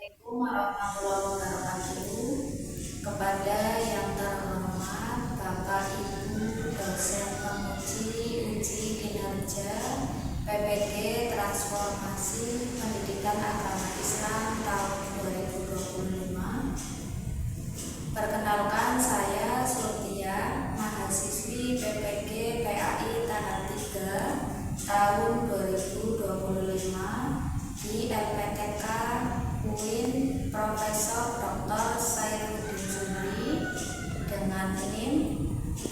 Assalamualaikum warahmatullahi wabarakatuh. Kepada yang terhormat Bapak Ibu dosen penguji uji kinerja PPD Transformasi Pendidikan Agama Islam tahun 2025. Perkenalkan, saya Surtia, mahasiswi PPG PAI tahap 3 tahun 2025 di LPTK UIN Profesor Dr. Saifuddin Zuhri dengan NIM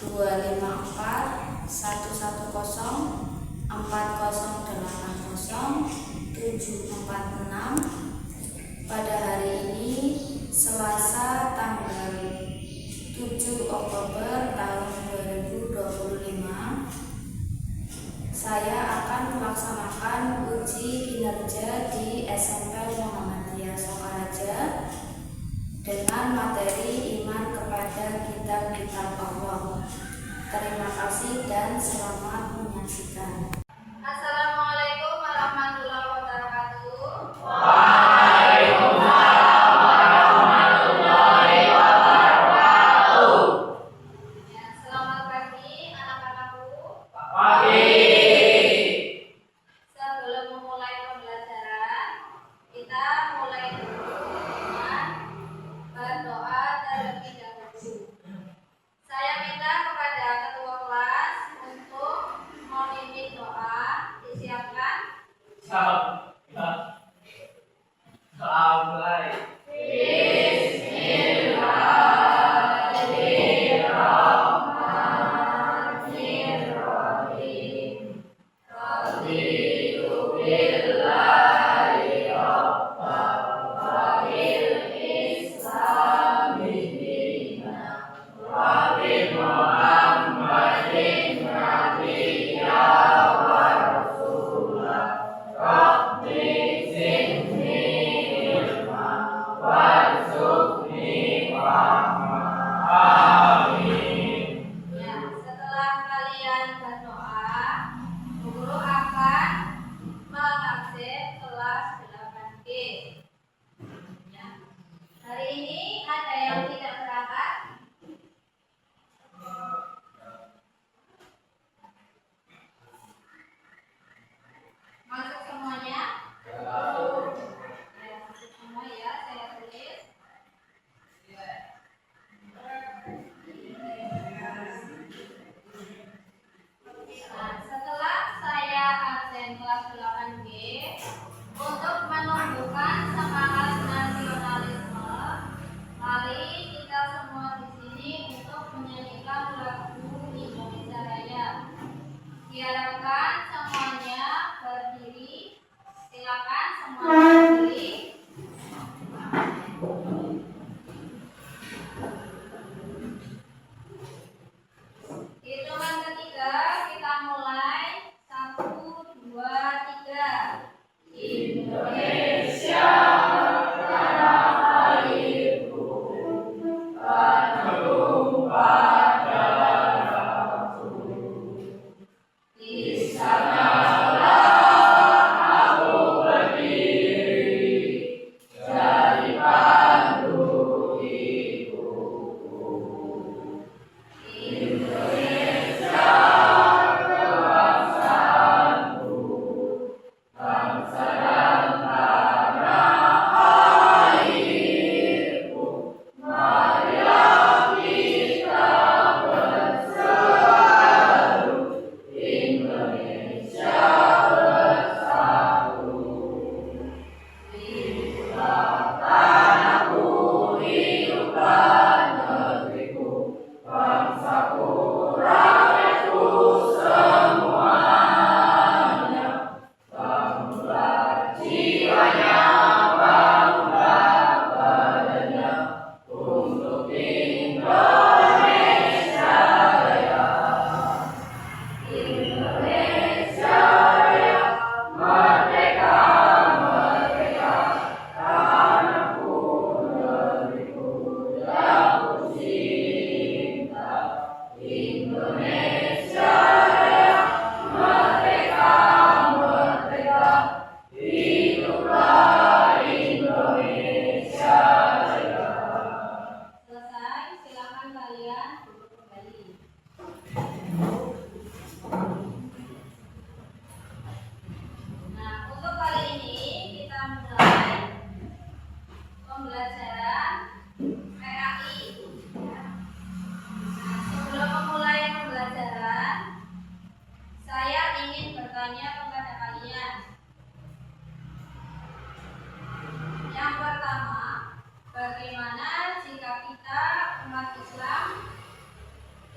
254104080 pada hari ini Selasa tanggal 7 Oktober tahun 2025. Saya akan melaksanakan uji kinerja di SMP Muhammadiyah Sokaraja dengan materi iman kepada kitab-kitab Allah. Terima kasih dan selamat menyaksikan. Assalamualaikum warahmatullahi wabarakatuh. Waalaikumsalam warahmatullahi wabarakatuh. Selamat pagi anak-anakku. Pagi. Sebelum memulai pembelajaran, kita mulai dulu dengan berdoa terlebih dahulu. Saya minta kepada ketua kelas untuk memimpin doa. Disiapkan? Mulai. Bismillahirrahmanirrahim. Raditu billahi rabban wa bil islami dinan wa bi Muhammadin nabiyya wa rasulah. Rabbi zidni ilma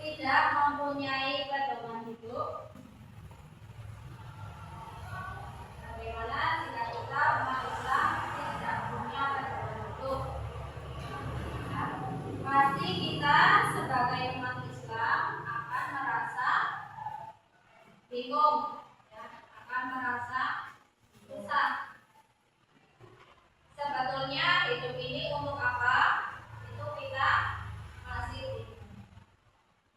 tidak mempunyai pedoman hidup. Bagaimana jika kita umat Islam tidak punya pedoman hidup? Pasti kita sebagai umat Islam akan merasa bingung, ya, akan merasa susah. Sebetulnya hidup ini untuk apa? Itu kita masih bingung.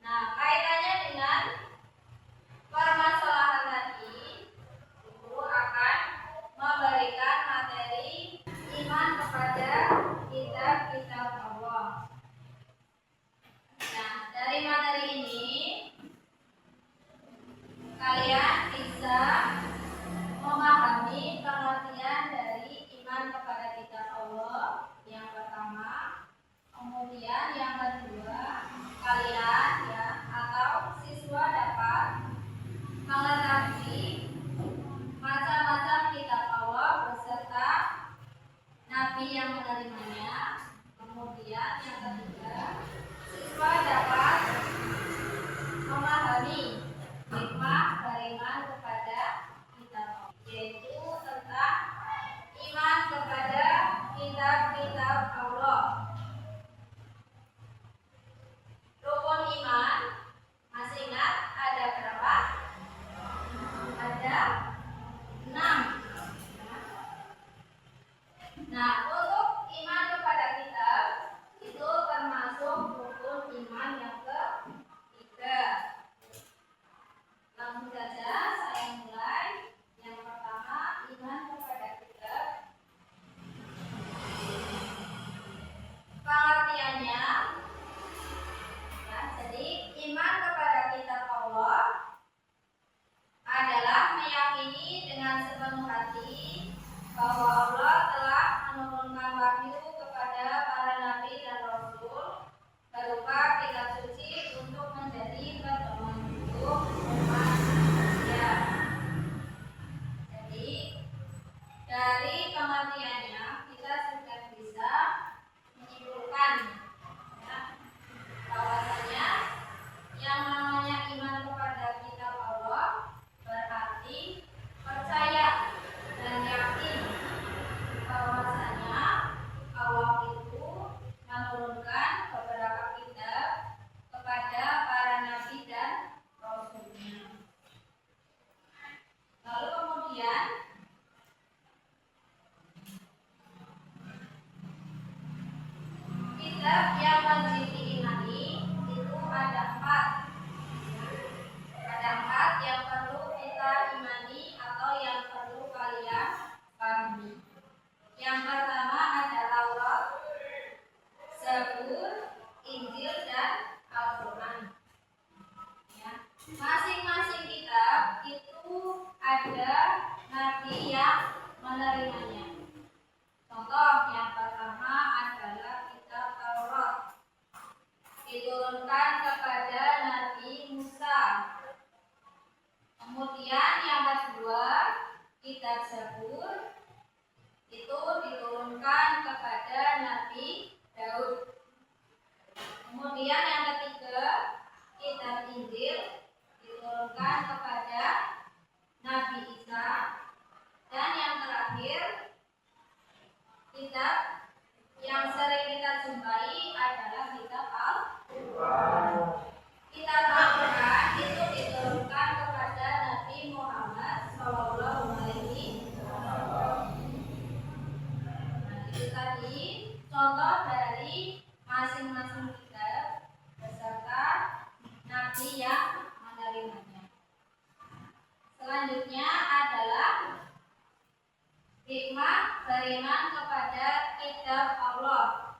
Nah, kaitannya dengan permasalahan tadi, guru akan memberikan materi iman kepada kitab-kitab Allah. Nah, dari materi ini kalian bisa memahami pengertian dari iman kepada kitab Allah yang pertama, kemudian yang kedua, kalian ya atau siswa dapat mengetahui macam-macam kitab Allah beserta nabi yang menerimanya. Kemudian yang ketiga, siswa dapat memahami hikmah beriman kepada kitab Allah, yaitu tentang iman kepada kitab-kitab Allah. Rukun iman masih ingat ada berapa? Ada 6. Nah, untuk iman kepada kitab itu termasuk rukun iman yang ketiga. Langsung saja saya mulai. Yang pertama, iman kepada kitab. Pengertiannya, ya, jadi iman kepada kitab Allah adalah meyakini dengan sepenuh hati bahwa Allah telah menurunkan wahyu kepada para nabi dan rasul berupa kitab suci untuk menjadi pedoman hidup umat manusia. Jadi dari pengertiannya kita sudah bisa menyimpulkan, ya, bahwasanya yang namanya iman kepada kitab Allah berarti percaya dan yakin bahwasanya Allah itu menurunkan beberapa kitab kepada para nabi dan rasulnya. Lalu kemudian kitab yang wajib diimani itu ada 4. Ada 4 yang perlu kita imani atau yang perlu kalian pahami. Yang pertama ada Taurat, Zabur, Injil, dan Al-Quran. Ya. Masing-masing kitab itu ada nabi yang menerimanya. Contoh yang pertama adalah kitab Taurat, diturunkan kepada Nabi Musa. Kemudian yang kedua, kitab Zabur itu diturunkan kepada Nabi Daud. Kemudian yang ketiga, kitab Injil diturunkan kepada Nabi Isa. Dan yang terakhir, kitab yang sering kita jumpai adalah kitab Al-Quran. Kitab Al-Quran itu diturunkan kepada Nabi Muhammad SAW. Nah, itu tadi contoh dari masing-masing kitab beserta nabi yang menerimanya. Selanjutnya adalah hikmah beriman kepada kitab Allah.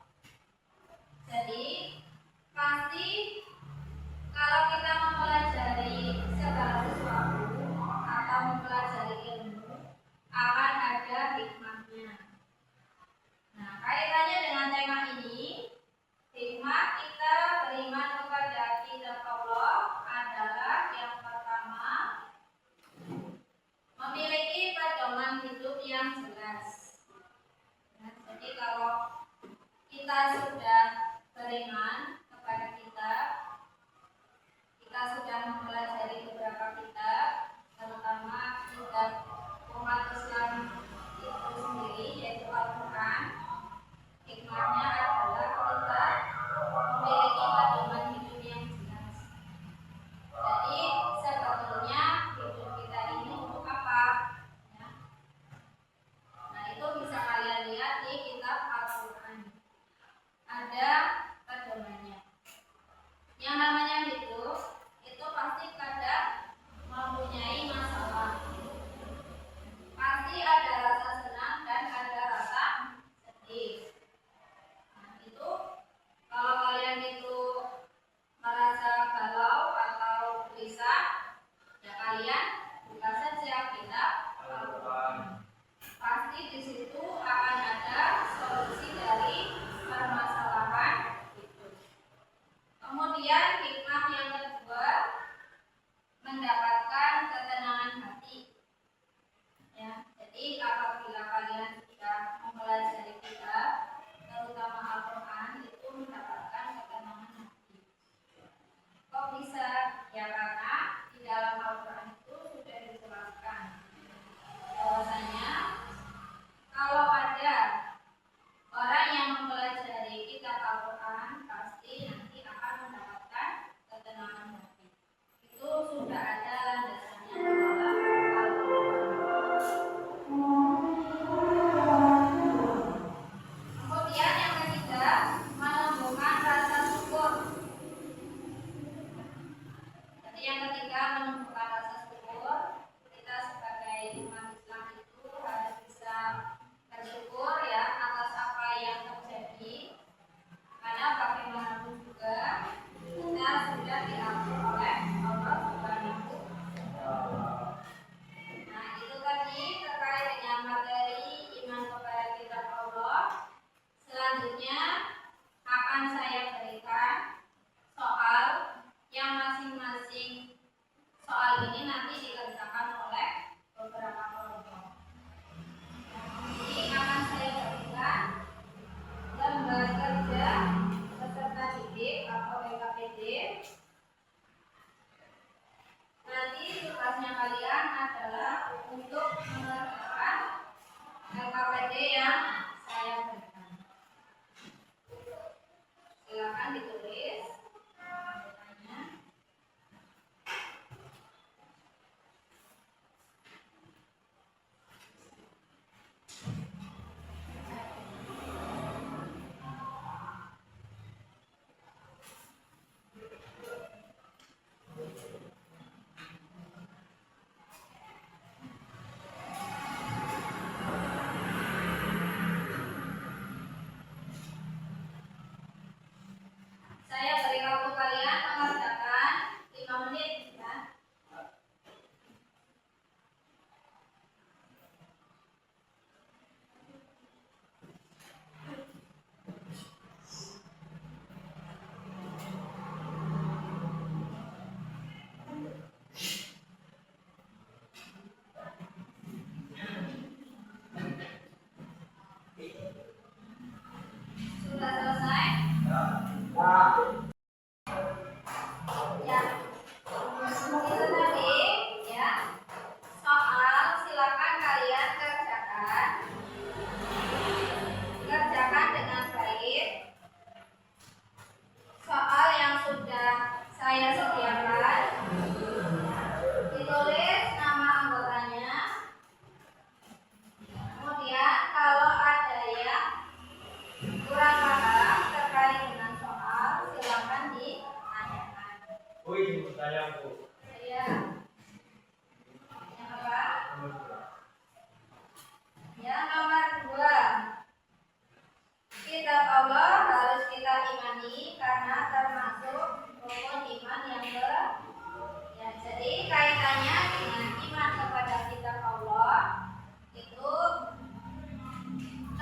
Jadi pasti kalau kita mempelajari segala sesuatu atau mempelajari ilmu akan ada hikmahnya. Nah, kaitannya dengan tema ini, hikmah kita beriman kepada kitab Allah adalah yang pertama, memiliki pedoman hidup yang jelas. Nah, jadi kalau kita sudah beriman kepada kitab,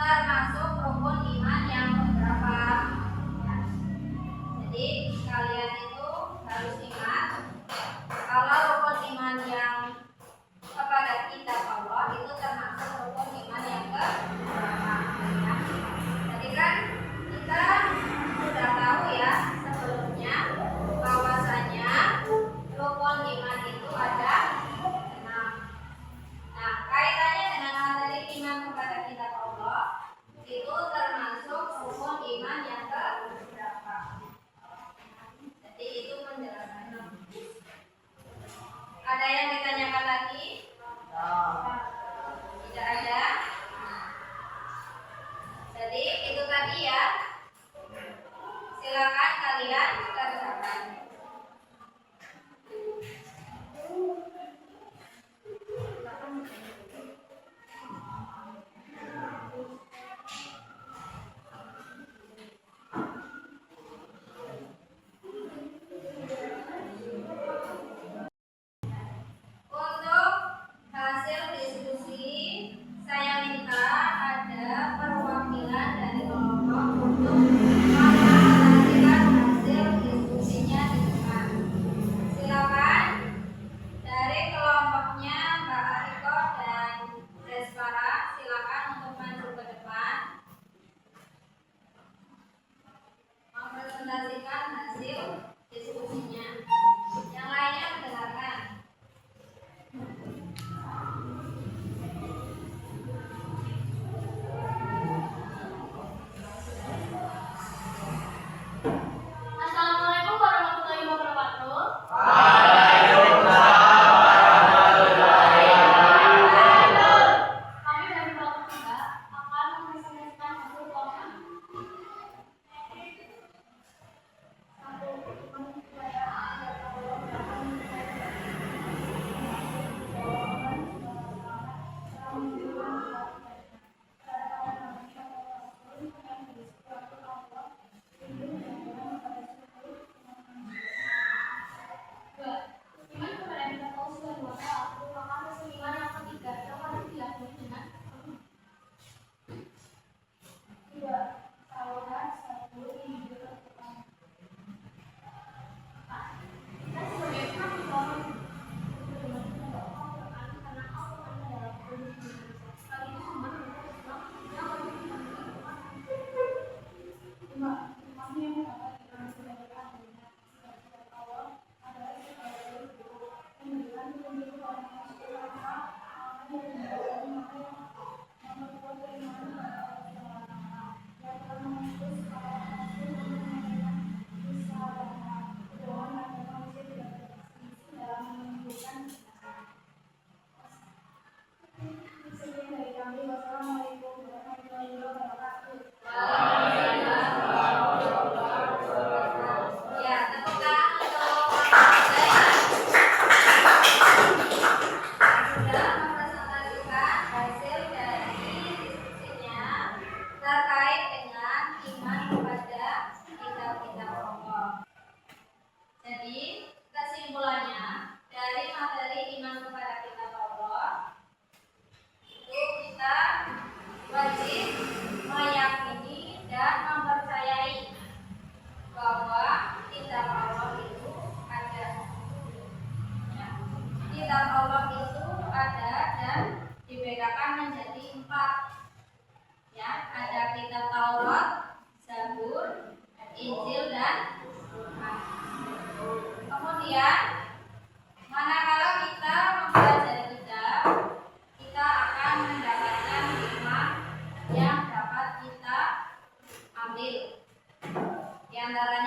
termasuk rukun iman yang berapa? Ya. Jadi kalian itu harus ingat kalau rukun iman yang kepada kitab Allah itu termasuk rukun iman yang keberapa? Ya. Jadi kan kita sudah tahu ya sebelumnya bahwasanya rukun iman itu ada 6. Nah, kaitannya dengan materi iman kepada kitab Allah itu termasuk rukun iman yang keberapa? Jadi itu penjelasannya. Ada yang ditanyakan lagi? Tidak ada. Jadi itu tadi ya. Silakan kalian kerjakan. Untuk hasil diskusi, saya minta ada perwakilan dari kelompok untuk menyampaikan hasil diskusinya di depan. Silakan dari kelompoknya Mbak Ariko dan Desvara, silakan untuk maju ke depan mempresentasikan hasil diskusinya. Yang lainnya mendengarkan. Assalamualaikum warahmatullahi wabarakatuh. Kami dari kelompok 3 akan mempresentasikan hasil kelompok. Iman kepada kita Allah Subhanahu wa Ta'ala merupakan rukun iman yang ketiga yang harus diyakini dengan dua saudara satu hidup pertama. Kita sebagai umat Islam beriman kepada Al-Quran karena Al-Quran adalah petunjuk Indonesia. Hal itu sumber dari Islam yang wajib dilakukan. Imamnya yang dapat kita sebagai ahlinya sifat Allah adalah sifat kemudian menjadi orang yang sederhana, yang menjadi memperkuat keimanan kepada Allah yang telah mengutus para rasul dan menyampaikan risalah kedua agar manusia tidak berselisih dalam menunjukkan sekian dari kami. Wassalamualaikum warahmatullahi wabarakatuh. Ya, tepuk tangan untuk saya sudah mempresentasikan hasil dari diskusinya terkait dengan iman kepada kitab-kitab Allah. Jadi, kesimpulannya dari materi iman kepada kitab Allah itu kita wajib meyakini dan mempercayai bahwa kitab Allah itu ada. Ya. Kitab Allah itu ada dan dibedakan menjadi 4. Ya, ada kitab Taurat, Zabur, Injil dan Quran. Kemudian manakala kita mempelajari kitab, kita akan mendapatkan hikmah yang dapat kita ambil. Di antaranya